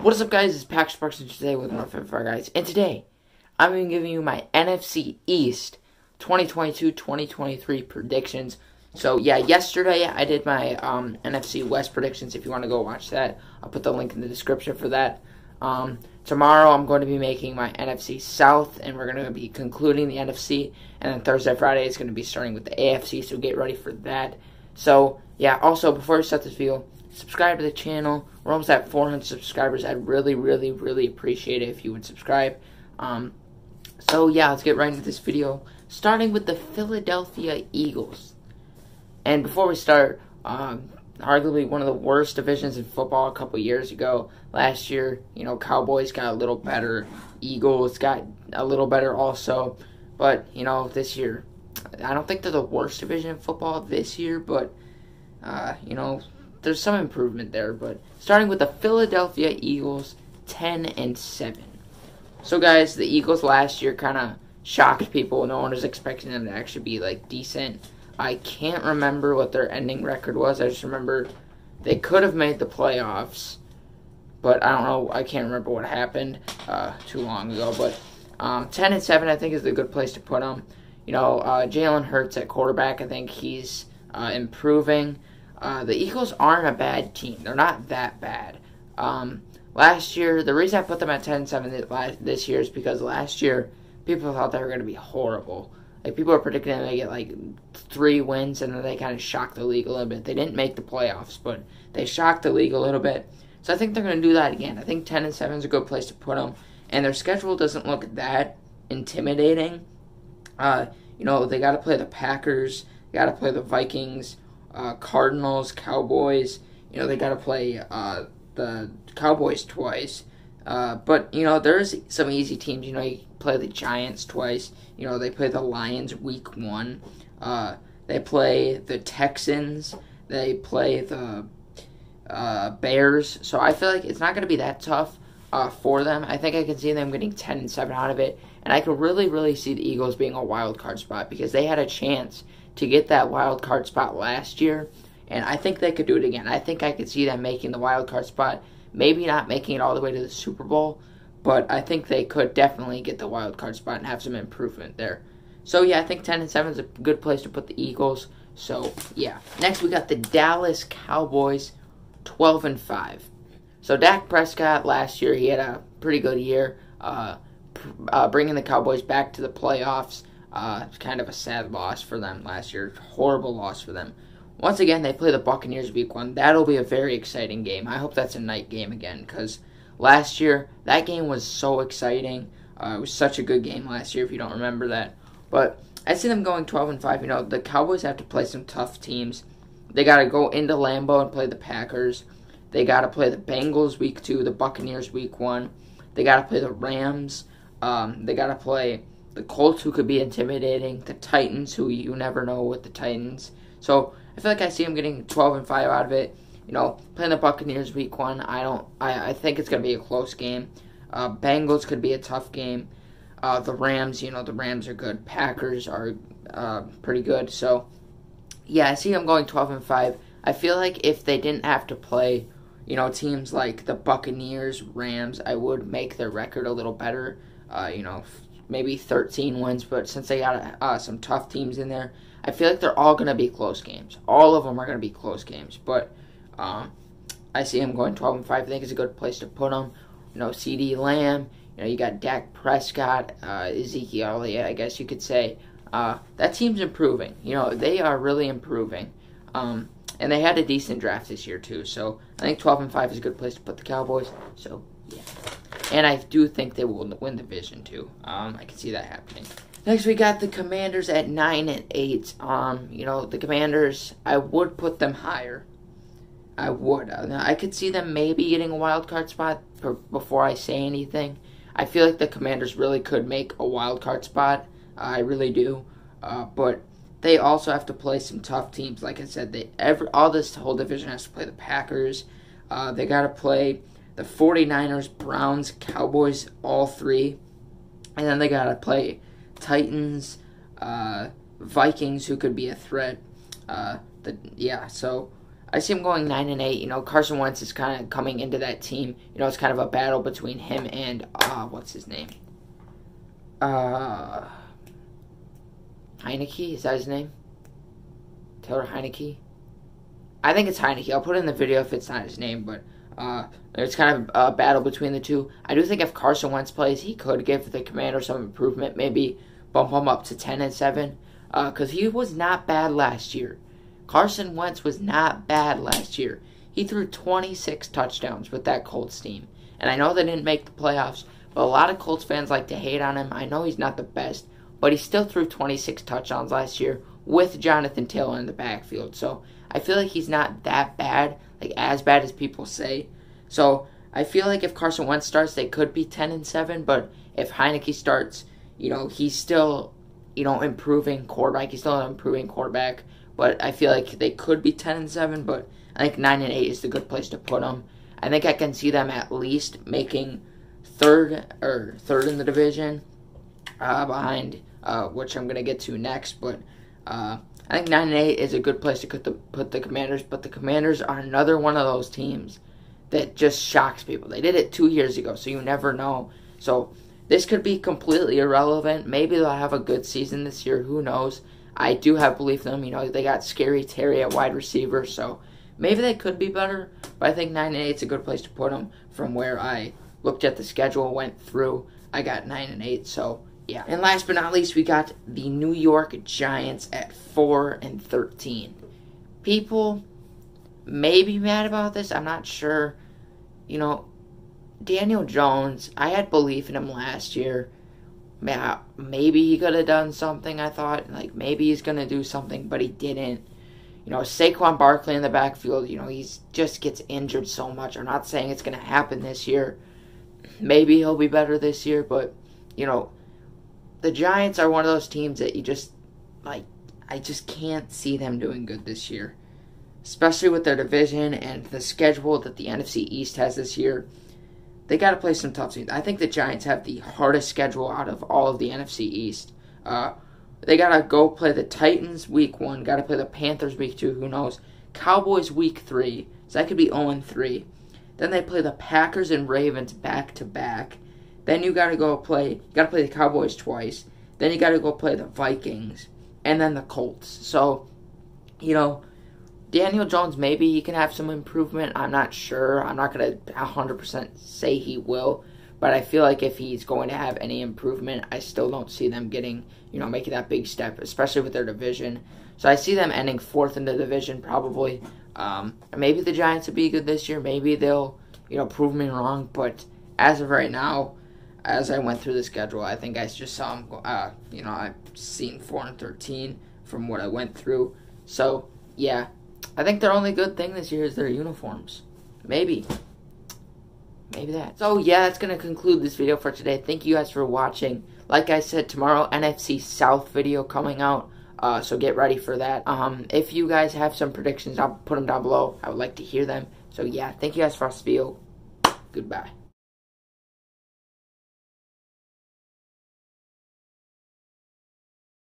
What is up, guys? It's Pax Sparks today with more Fire guys, and today I'm going to be giving you my NFC East 2022-2023 predictions. So yeah, yesterday I did my NFC West predictions. If you want to go watch that, I'll put the link in the description for that. Tomorrow I'm going to be making my NFC South, and we're going to be concluding the NFC, and then Thursday, Friday is going to be starting with the AFC. So get ready for that. So yeah, also before we start this video, subscribe to the channel. We're almost at 400 subscribers. I'd really appreciate it if you would subscribe. So yeah, let's get right into this video, starting with the Philadelphia Eagles. And before we start, arguably one of the worst divisions in football a couple years ago. Last year, Cowboys got a little better. Eagles got a little better also. But, this year, I don't think they're the worst division in football this year, but, there's some improvement there. But starting with the Philadelphia Eagles, 10-7. So, guys, the Eagles last year kind of shocked people. No one was expecting them to actually be, decent. I can't remember what their ending record was. I just remember they could have made the playoffs, but I don't know. I can't remember what happened too long ago. But 10-7, I think, is a good place to put them. Jalen Hurts at quarterback, I think he's improving. The Eagles aren't a bad team. They're not that bad. Last year, the reason I put them at 10-7 this year is because last year people thought they were going to be horrible. People were predicting them to get 3 wins, and then they kind of shocked the league a little bit. They didn't make the playoffs, but they shocked the league a little bit. So I think they're going to do that again. I think 10-7 is a good place to put them. And their schedule doesn't look that intimidating. They got to play the Packers. They got to play the Vikings, Cardinals, Cowboys. They got to play the Cowboys twice. But, there's some easy teams. You play the Giants twice. They play the Lions week 1. They play the Texans. They play the Bears. So I feel like it's not going to be that tough for them. I think I can see them getting 10-7 out of it. And I can really see the Eagles being a wild card spot because they had a chance to get that wild card spot last year. And I think they could do it again. I think I could see them making the wild card spot. Maybe not making it all the way to the Super Bowl, but I think they could definitely get the wild card spot and have some improvement there. So yeah, I think 10-7 is a good place to put the Eagles. So yeah. Next we got the Dallas Cowboys, 12-5. So Dak Prescott last year, he had a pretty good year, bringing the Cowboys back to the playoffs. It's kind of a sad loss for them last year. Horrible loss for them. Once again, they play the Buccaneers week 1. That'll be a very exciting game. I hope that's a night game again, because last year, that game was so exciting. It was such a good game last year, if you don't remember that. But I see them going 12-5. The Cowboys have to play some tough teams. They got to go into Lambeau and play the Packers. They got to play the Bengals week 2, the Buccaneers week 1. They got to play the Rams. They got to play the Colts, who could be intimidating. The Titans, who you never know with the Titans. So I feel like I see them getting 12-5 out of it. Playing the Buccaneers week 1, I think it's going to be a close game. Bengals could be a tough game. The Rams, the Rams are good. Packers are pretty good. So, yeah, I see them going 12-5. I feel like if they didn't have to play, teams like the Buccaneers, Rams, I would make their record a little better. Maybe 13 wins, but since they got some tough teams in there, I feel like they're all going to be close games. All of them are going to be close games. But I see them going 12-5. I think it's a good place to put them. CD Lamb. You got Dak Prescott, Ezekiel Elliott, I guess you could say. That team's improving. They are really improving. And they had a decent draft this year, too. So I think 12-5 is a good place to put the Cowboys. So, yeah. And I do think they will win the division, too. I can see that happening. Next, we got the Commanders at 9-8. The Commanders, I would put them higher. I would. I could see them maybe getting a wild card spot before I say anything. I feel like the Commanders really could make a wild card spot. I really do. But they also have to play some tough teams. Like I said, this whole division has to play the Packers. They got to play the 49ers, Browns, Cowboys, all 3. And then they got to play Titans, Vikings, who could be a threat. So I see him going 9-8. You know, Carson Wentz is kind of coming into that team. You know, it's kind of a battle between him and what's his name? Heineke, is that his name? Taylor Heineke? I think it's Heineke. I'll put it in the video if it's not his name, but it's kind of a battle between the two. I do think if Carson Wentz plays, he could give the Commanders some improvement, maybe bump him up to 10-7, because he was not bad last year. Carson Wentz was not bad last year. He threw 26 touchdowns with that Colts team, and I know they didn't make the playoffs, but a lot of Colts fans like to hate on him. I know he's not the best, but he still threw 26 touchdowns last year with Jonathan Taylor in the backfield. So I feel like he's not that bad, like as bad as people say. So I feel like if Carson Wentz starts, they could be 10-7. But if Heineke starts, you know, he's still, you know, improving quarterback. He's still an improving quarterback. But I feel like they could be 10-7. But I think 9-8 is the good place to put them. I think I can see them at least making third in the division, behind which I'm gonna get to next. But I think 9-8 is a good place to put the Commanders. But the Commanders are another one of those teams that just shocks people. They did it 2 years ago, so you never know. So this could be completely irrelevant. Maybe they'll have a good season this year. Who knows? I do have belief in them. You know, they got Scary Terry at wide receiver, so maybe they could be better. But I think 9-8 is a good place to put them. From where I looked at the schedule, went through, I got 9-8. So yeah. And last but not least, we got the New York Giants at 4-13. People may be mad about this. I'm not sure. You know, Daniel Jones, I had belief in him last year. Maybe he could have done something, I thought. Like, maybe he's going to do something, but he didn't. You know, Saquon Barkley in the backfield, you know, he just gets injured so much. I'm not saying it's going to happen this year. Maybe he'll be better this year, but, you know, the Giants are one of those teams that you just, like, I just can't see them doing good this year. Especially with their division and the schedule that the NFC East has this year. They got to play some tough teams. I think the Giants have the hardest schedule out of all of the NFC East. They got to go play the Titans week 1. Got to play the Panthers week 2. Who knows? Cowboys week 3. So that could be 0-3. Then they play the Packers and Ravens back-to-back. Then you got to play the Cowboys twice. Then you got to go play the Vikings. And then the Colts. So, you know, Daniel Jones, maybe he can have some improvement. I'm not sure. I'm not going to 100% say he will. But I feel like if he's going to have any improvement, I still don't see them getting, you know, making that big step, especially with their division. So I see them ending 4th in the division probably. Maybe the Giants will be good this year. Maybe they'll, you know, prove me wrong. But as of right now, as I went through the schedule, I think I just saw them, you know, I've seen 4-13 from what I went through. So, yeah, I think their only good thing this year is their uniforms. Maybe that. So, yeah, that's going to conclude this video for today. Thank you guys for watching. Like I said, tomorrow, NFC South video coming out. So get ready for that. If you guys have some predictions, I'll put them down below. I would like to hear them. So, yeah, thank you guys for this video. Goodbye.